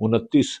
29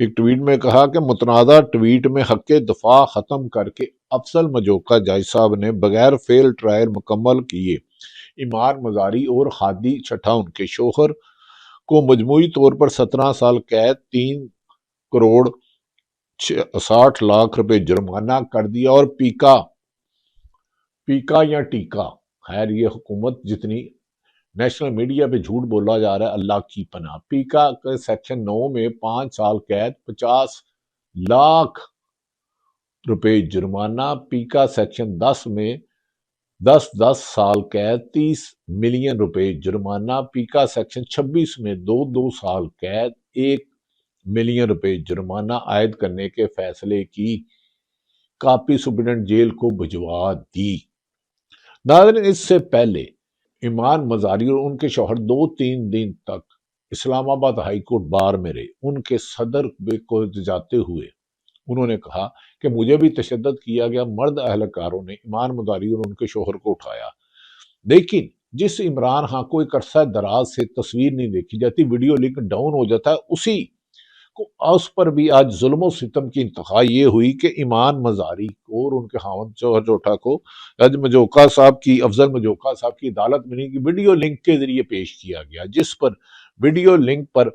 ایک ٹویٹ میں کہا کہ متنازع ٹویٹ میں حق دفاع ختم کر کے افضل مجوکا جج صاحب نے بغیر فیل ٹرائل مکمل کیے ایمان مزاری اور ہادی چھٹا ان کے شوہر کو مجموعی طور پر 17 سال قید 3 کروڑ 60 لاکھ روپے جرمانہ کر دیا، اور پیکا یا ٹیکا، خیر یہ حکومت جتنی نیشنل میڈیا پہ جھوٹ بولا جا رہا ہے اللہ کی پناہ۔ پیکا کے سیکشن 9 میں 5 سال قید 50 لاکھ روپے جرمانہ، پیکا سیکشن 10 میں 10 سال قید 30 ملین روپے جرمانہ، پیکا سیکشن 26 میں 2 سال قید 1 ملین روپے جرمانہ عائد کرنے کے فیصلے کی کاپی سپرنٹنڈنٹ جیل کو بھجوا دی۔ ناظرین، اس سے پہلے ایمان مزاری اور ان کے شوہر 2-3 دن تک اسلام آباد ہائی کورٹ بار میں رہے۔ ان کے صدر کو جاتے ہوئے انہوں نے کہا کہ مجھے بھی تشدد کیا گیا، مرد اہلکاروں نے ایمان مزاری اور ان کے شوہر کو اٹھایا، لیکن جس عمران خان کو ایک عرصہ دراز سے تصویر نہیں دیکھی جاتی، ویڈیو لنک ڈاؤن ہو جاتا ہے، اسی کو اس پر بھی آج ظلم و ستم کی انتہا یہ ہوئی کہ ایمان مزاری کو اور ان کے خاوند جوہر جوٹا کو افضل مجوکا صاحب کی عدالت میں نہیں کی ویڈیو لنک کے ذریعے پیش کیا گیا، جس پر ویڈیو لنک پر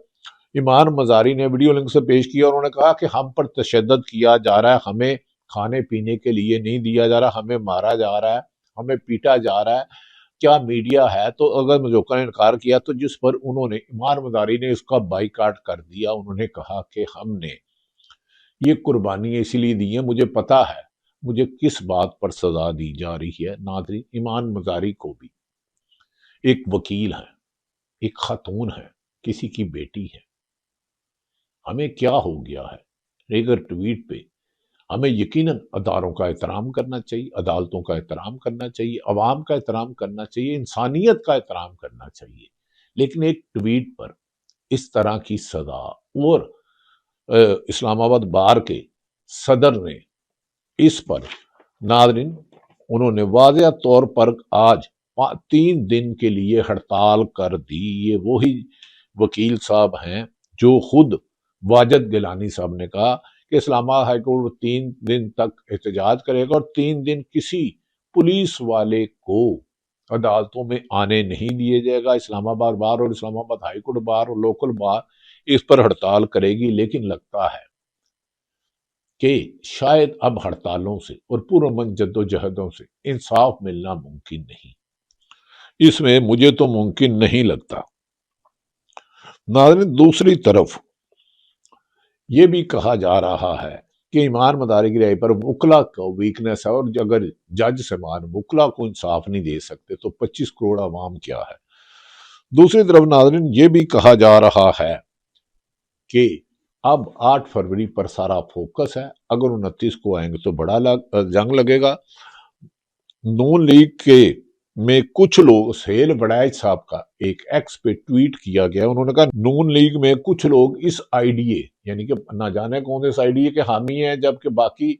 ایمان مزاری نے ویڈیو لنک سے پیش کیا اور انہوں نے کہا کہ ہم پر تشدد کیا جا رہا ہے، ہمیں کھانے پینے کے لیے نہیں دیا جا رہا، ہمیں مارا جا رہا ہے، ہمیں پیٹا جا رہا ہے، کیا میڈیا ہے؟ تو اگر مجوکا نے انکار کیا تو جس پر انہوں نے ایمان مزاری نے اس کا بائیکاٹ کر دیا۔ انہوں نے کہا کہ ہم نے یہ قربانی اسی لیے دی ہے، مجھے پتا ہے مجھے کس بات پر سزا دی جا رہی ہے۔ ناظرین، ایمان مزاری کو بھی ایک وکیل ہے، ایک خاتون ہے، کسی کی بیٹی ہے، ہمیں کیا ہو گیا ہے؟ ریگر ٹویٹ پہ ہمیں یقیناً اداروں کا احترام کرنا چاہیے، عدالتوں کا احترام کرنا چاہیے، عوام کا احترام کرنا چاہیے، انسانیت کا احترام کرنا چاہیے، لیکن ایک ٹویٹ پر اس طرح کی سزا، اور اسلام آباد بار کے صدر نے اس پر ناظرین انہوں نے واضح طور پر آج 3 دن کے لیے ہڑتال کر دی۔ یہ وہی وکیل صاحب ہیں جو خود واجد گیلانی صاحب نے کہا کہ اسلام آباد ہائی کورٹ 3 دن تک احتجاج کرے گا اور 3 دن کسی پولیس والے کو عدالتوں میں آنے نہیں دیے جائے گا۔ اسلام آباد بار اور اسلام آباد ہائی کورٹ بار اور لوکل بار اس پر ہڑتال کرے گی، لیکن لگتا ہے کہ شاید اب ہڑتالوں سے اور پرامن جدوجہدوں سے انصاف ملنا ممکن نہیں، اس میں مجھے تو ممکن نہیں لگتا۔ ناظرین، دوسری طرف یہ بھی کہا جا رہا ہے کہ ایمان مزاری کی رہائی پر وکلا کو ویکنس ہے، اور اگر جج سمان وکلا کو انصاف نہیں دے سکتے تو 25 کروڑ عوام کیا ہے۔ دوسری طرف ناظرین یہ بھی کہا جا رہا ہے کہ اب 8 فروری پر سارا فوکس ہے، اگر 29 کو آئیں گے تو بڑا جنگ لگے گا۔ نون لیگ کے میں کچھ لوگ، سہیل وڑائچ صاحب کا ایک ایکس پہ ٹویٹ کیا گیا، انہوں نے کہا نون لیگ میں کچھ لوگ اس آئیڈیے یعنی کہ نہ جانے کون اس آئیڈیے کے حامی ہیں، جبکہ باقی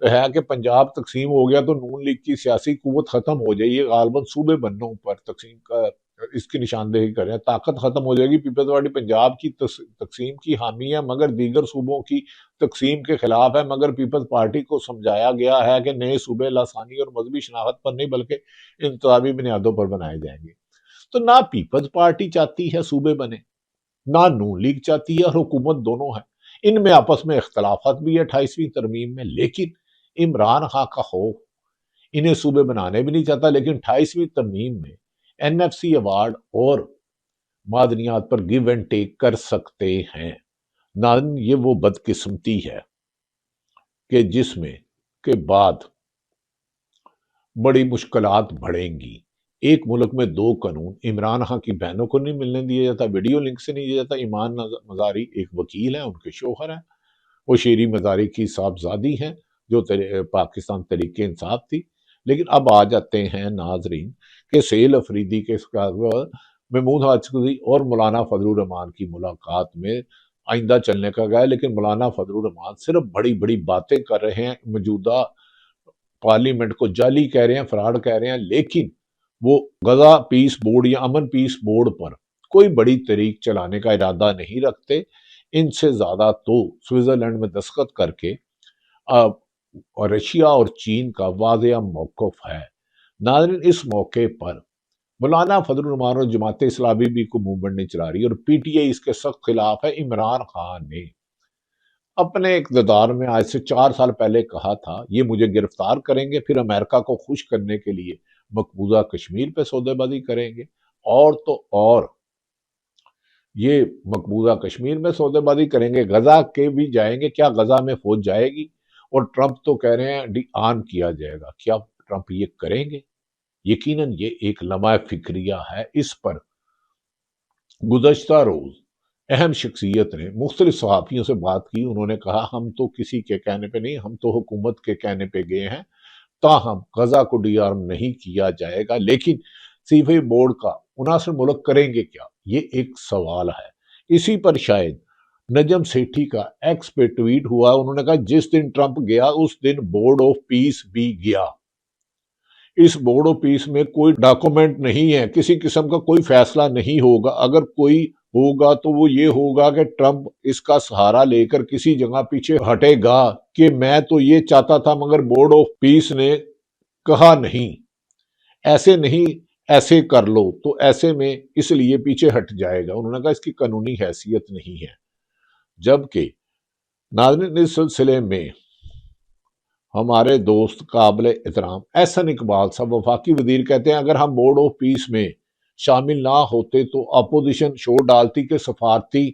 ہے کہ پنجاب تقسیم ہو گیا تو نون لیگ کی سیاسی قوت ختم ہو جائے گی، غالباً صوبے بنوں پر تقسیم کا اس کی نشاندہی کر رہے ہیں، طاقت ختم ہو جائے گی۔ پیپلز پارٹی پنجاب کی تقسیم کی حامی ہے مگر دیگر صوبوں کی تقسیم کے خلاف ہے، مگر پیپلز پارٹی کو سمجھایا گیا ہے کہ نئے صوبے لسانی اور مذہبی شناخت پر نہیں بلکہ انتخابی بنیادوں پر بنائے جائیں گے۔ تو نہ پیپلز پارٹی چاہتی ہے صوبے بنے، نہ نون لیگ چاہتی ہے، اور حکومت دونوں ہے، ان میں آپس میں اختلافات بھی ہے 28ویں ترمیم میں، لیکن عمران خان کا خوف انہیں صوبے بنانے بھی نہیں چاہتا، لیکن 28ویں ترمیم میں NFC ایوارڈ اور معدنیات پر گیو اینڈ ٹیک کر سکتے ہیں۔ ناظرین، یہ وہ بدقسمتی ہے کہ جس میں کے بعد بڑی مشکلات بڑھیں گی۔ ایک ملک میں 2 قانون، عمران خان کی بہنوں کو نہیں ملنے دیا جاتا، ویڈیو لنک سے نہیں دیا جاتا، ایمان مزاری ایک وکیل ہیں، ان کے شوہر ہیں، وہ شیری مزاری کی صاحبزادی ہیں جو پاکستان تحریک انصاف تھی۔ لیکن اب آ جاتے ہیں ناظرین کہ سہیل افریدی کے محمود حاجی اور مولانا فضل الرحمان کی ملاقات میں آئندہ چلنے کا گیا، لیکن مولانا فضل الرحمان صرف بڑی بڑی باتیں کر رہے ہیں، موجودہ پارلیمنٹ کو جعلی کہہ رہے ہیں، فراڈ کہہ رہے ہیں، لیکن وہ غزہ پیس بورڈ یا امن پیس بورڈ پر کوئی بڑی تحریک چلانے کا ارادہ نہیں رکھتے۔ ان سے زیادہ تو سوئٹزرلینڈ میں دستخط کر کے اور رشیا اور چین کا واضح موقف ہے۔ ناظرین، اس موقع پر مولانا فضل الرحمان اور جماعت اسلامی بھی کو موومنٹ نہیں چلا رہی، اور پی ٹی آئی اس کے سخت خلاف ہے۔ عمران خان نے اپنے اقتدار میں آج سے 4 سال پہلے کہا تھا یہ مجھے گرفتار کریں گے، پھر امریکہ کو خوش کرنے کے لیے مقبوضہ کشمیر پہ سودے بازی کریں گے، اور تو اور یہ مقبوضہ کشمیر میں سودے بازی کریں گے، غزہ کے بھی جائیں گے، کیا غزہ میں فوج جائے گی؟ اور ٹرمپ تو کہہ رہے ہیں ڈی آن کیا جائے گا، کیا ٹرمپ یہ کریں گے؟ یقیناً یہ ایک لمحہ فکریہ ہے۔ اس پر گزشتہ روز اہم شخصیت نے مختلف صحافیوں سے بات کی، انہوں نے کہا ہم تو کسی کے کہنے پہ نہیں، ہم تو حکومت کے کہنے پہ گئے ہیں، تاہم غزہ کو ڈی آرم نہیں کیا جائے گا، لیکن سیفئی بورڈ کا 59 ملک کریں گے کیا؟ یہ ایک سوال ہے۔ اسی پر شاید نجم سیٹھی کا ایکس پہ ٹویٹ ہوا، انہوں نے کہا جس دن ٹرمپ گیا اس دن بورڈ آف پیس بھی گیا۔ اس بورڈ آف پیس میں کوئی ڈاکومنٹ نہیں ہے، کسی قسم کا کوئی فیصلہ نہیں ہوگا، اگر کوئی ہوگا تو وہ یہ ہوگا کہ ٹرمپ اس کا سہارا لے کر کسی جگہ پیچھے ہٹے گا کہ میں تو یہ چاہتا تھا مگر بورڈ آف پیس نے کہا نہیں، ایسے نہیں، ایسے کر لو، تو ایسے میں اس لیے پیچھے ہٹ جائے گا۔ انہوں نے کہا اس کی قانونی حیثیت نہیں ہے۔ جبکہ ناظرین، اس سلسلے میں ہمارے دوست قابل احترام احسن اقبال صاحب وفاقی وزیر کہتے ہیں اگر ہم بورڈ آف پیس میں شامل نہ ہوتے تو اپوزیشن شور ڈالتی کہ سفارتی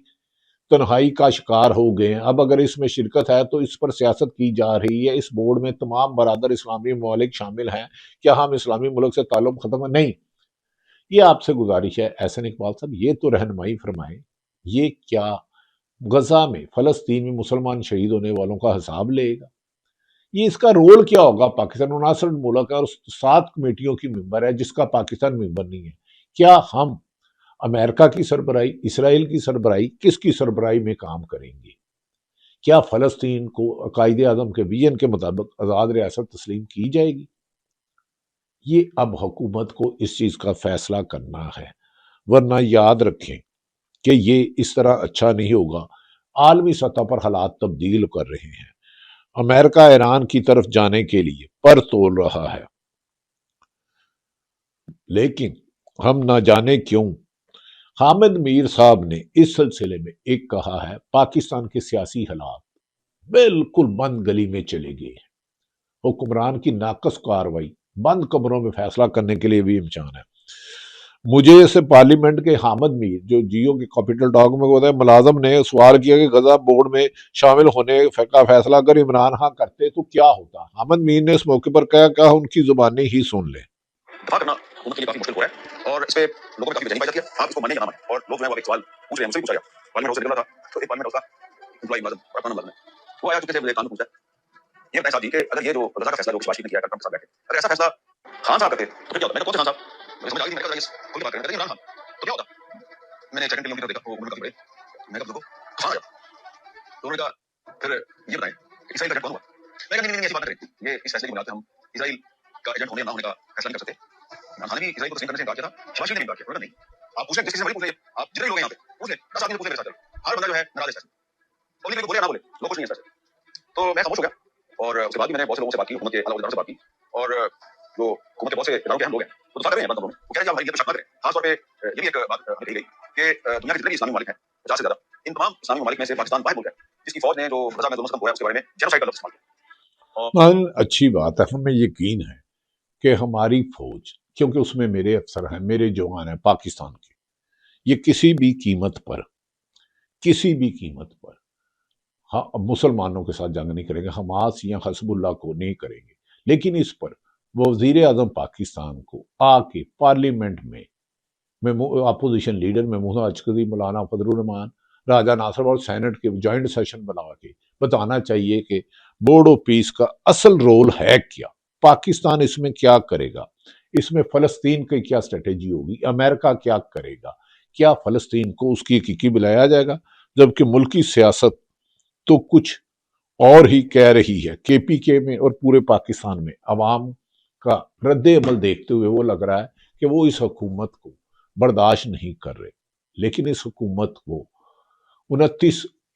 تنہائی کا شکار ہو گئے ہیں، اب اگر اس میں شرکت ہے تو اس پر سیاست کی جا رہی ہے، اس بورڈ میں تمام برادر اسلامی ممالک شامل ہیں، کیا ہم اسلامی ملک سے تعلق ختم ہے؟ نہیں۔ یہ آپ سے گزارش ہے احسن اقبال صاحب، یہ تو رہنمائی فرمائیں، یہ کیا غزہ میں فلسطین میں مسلمان شہید ہونے والوں کا حساب لے گا؟ یہ اس کا رول کیا ہوگا؟ پاکستان 59 ملک ہے اور 7 کمیٹیوں کی ممبر ہے جس کا پاکستان ممبر نہیں ہے، کیا ہم امریکہ کی سربراہی، اسرائیل کی سربراہی، کس کی سربراہی میں کام کریں گے؟ کیا فلسطین کو قائد اعظم کے ویژن کے مطابق آزاد ریاست تسلیم کی جائے گی؟ یہ اب حکومت کو اس چیز کا فیصلہ کرنا ہے، ورنہ یاد رکھیں کہ یہ اس طرح اچھا نہیں ہوگا۔ عالمی سطح پر حالات تبدیل کر رہے ہیں، امریکہ ایران کی طرف جانے کے لیے پر تول رہا ہے، لیکن ہم نہ جانے کیوں حامد میر صاحب نے اس سلسلے میں ایک کہا ہے پاکستان کے سیاسی حالات بالکل بند گلی میں چلے گئے ہیں، حکمران کی ناقص کارروائی بند کمروں میں فیصلہ کرنے کے لیے بھی امکان ہے۔ مجھے اسے پارلیمنٹ کے حامد میر جو جیو کے کیپٹل ٹاک میں ہوتا ہے ملازم نے سوال کیا کہ غزہ بورڈ میں شامل ہونے کا فیصلہ اگر عمران خان کرتے تو کیا ہوتا؟ حامد میر نے اس موقع پر کہا ان کی زبانی ہی سن لیں۔ دفاع کرنا حکومت کے لیے کافی مشکل ہو رہا ہے اور اس پہ لوگوں میں کافی بے چینی پائی جاتی ہے، آپ اس کو مانیں یا نہ مانیں، اور لوگ جو ہے وہ ایک سوال پوچھ رہے ہیں، مجھ سے بھی پوچھا گیا، پارلیمنٹ ہاؤس سے نکلا تھا تو ایک پارلیمنٹ ہاؤس کا امپلائی ملازم پرانا ملازم ہے، وہ آیا چکے سے مجھے قانون پوچھا ہے، یہ بتائیں صاحب جی کہ اگر یہ جو غزہ کا فیصلہ لوگ شباشی نے کیا ٹرمپ کے ساتھ بیٹھے، اگر ایسا فیصلہ خان صاحب کرتے تو پھر کیا ہوتا؟ میں نے کون سے خان صاحب، مجھے سمجھ آ گئی میں نے کہا کھل کے بات کریں، عمران خان تو کیا ہوتا؟ میں نے سیکنڈ کلو میٹر دیکھا وہ کافی بڑے، میں نے کہا خان آ جاؤ، تو انہوں نے کہا پھر یہ بتائیں اسرائیل کا ایجنٹ کون ہوا؟ میں نے کہا نہیں ایسی بات نہ کریں، یہ اس فیصلے کی بنیاد پہ ہم اسرائیل کا ایجنٹ ہونے یا نہ ہونے کا فیصلہ نہیں کر سکتے۔ عمران خان نے بھی اسرائیل کو تسلیم کرنے سے انکار کیا تھا، شباشی نے بھی انکار کیا، انہوں نے نہیں، آپ پوچھ لیں کسی سے پوچھ لیں، آپ جتنے لوگ ہیں یہاں پہ پوچھ لیں، 10 آدمی سے پوچھ لیں میرے ساتھ، ہر بندہ جو ہے ناراض ہے، پبلک کو بولے یا نہ بولے لوگ کچھ نہیں ہے اس سے، تو میں خاموش ہو گیا، اور اس کے بعد بھی میں نے بہت سے لوگوں سے بات کی، حکومت کے اعلیٰ سے بات کی، اور جو حکومت کے بہت سے اداروں کے ہم لوگ ہیں وہ دفاع کر رہے ہیں بند کمروں میں، وہ کہہ رہے ہیں بھائی یہ تو شک نہ کریں، خاص طور پہ یہ بھی ایک بات ہمیں کہی گئی کہ دنیا کے جتنے بھی اسلامی ممالک ہیں 50 سے زیادہ، ان تمام اسلامی ممالک میں سے پاکستان واحد ملک ہے جس کی فوج نے جو غزہ میں ظلم ختم ہوا ہے اس کے بارے میں جینوسائیڈ کا لفظ استعمال کیا۔ اچھی بات ہے، ہمیں یقین ہے کہ ہماری فوج، کیونکہ اس میں میرے افسر ہیں، میرے جوان ہیں پاکستان کے، یہ کسی بھی قیمت پر مسلمانوں کے ساتھ جنگ نہیں کریں گے، حماس یا حزب اللہ کو نہیں کریں گے، لیکن اس پر وزیر اعظم پاکستان کو آ کے پارلیمنٹ میں اپوزیشن لیڈر محمود اچکزئی، مولانا فضل الرحمان، راجہ ناصر اور سینٹ کے جوائنٹ سیشن بنا کے بتانا چاہیے کہ بورڈ آف پیس کا اصل رول ہے کیا، پاکستان اس میں کیا کرے گا، اس میں فلسطین کی کیا اسٹریٹجی ہوگی، امریکہ کیا کرے گا، کیا فلسطین کو اس کی حقیقی بلایا جائے گا؟ جبکہ ملکی سیاست تو کچھ اور ہی کہہ رہی ہے، کے پی کے میں اور پورے پاکستان میں عوام کا رد عمل دیکھتے ہوئے وہ لگ رہا ہے کہ وہ اس حکومت کو برداشت نہیں کر رہے، لیکن اس حکومت کو 29